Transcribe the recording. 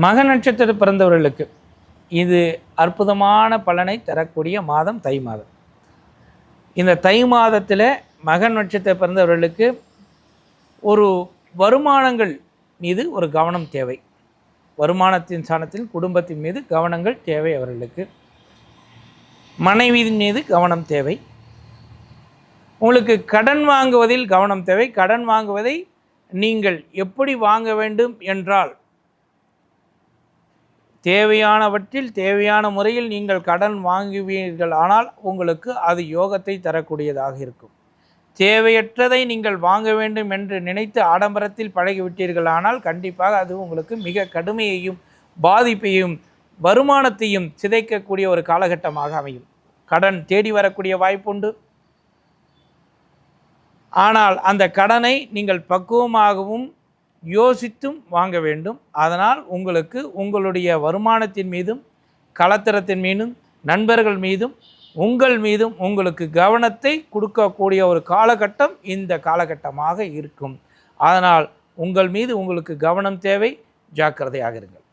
மக நட்சத்திரம் பிறந்தவர்களுக்கு இது அற்புதமான பலனை தரக்கூடிய மாதம் தை மாதம். இந்த தை மாதத்தில் மக நட்சத்திரம் பிறந்தவர்களுக்கு ஒரு வருமானங்கள் மீது ஒரு கவனம் தேவை. வருமானத்தின் சாணத்தில் குடும்பத்தின் மீது கவனங்கள் தேவை. அவர்களுக்கு மனைவியின் மீது கவனம் தேவை. உங்களுக்கு கடன் வாங்குவதில் கவனம் தேவை. கடன் வாங்குவதை நீங்கள் எப்படி வாங்க வேண்டும் என்றால், தேவையானவற்றில் தேவையான முறையில் நீங்கள் கடன் வாங்குவீர்கள். ஆனால் உங்களுக்கு அது யோகத்தை தரக்கூடியதாக இருக்கும். தேவையற்றதை நீங்கள் வாங்க வேண்டும் என்று நினைத்து ஆடம்பரத்தில் பழகிவிட்டீர்கள். ஆனால் கண்டிப்பாக அது உங்களுக்கு மிக கடுமையையும் பாதிப்பையும் வருமானத்தையும் சிதைக்கக்கூடிய ஒரு காலகட்டமாக அமையும். கடன் தேடி வரக்கூடிய வாய்ப்புண்டு. ஆனால் அந்த கடனை நீங்கள் பக்குவமாகவும் யோசித்தும் வாங்க வேண்டும். அதனால் உங்களுக்கு உங்களுடைய வருமானத்தின் மீதும் கலத்திரத்தின் மீதும் நண்பர்கள் மீதும் உங்கள் மீதும் உங்களுக்கு கவனத்தை கொடுக்கக்கூடிய ஒரு காலகட்டம் இந்த காலகட்டமாக இருக்கும். அதனால் உங்கள் மீது உங்களுக்கு கவனம் தேவை. ஜாக்கிரதையாக இருங்கள்.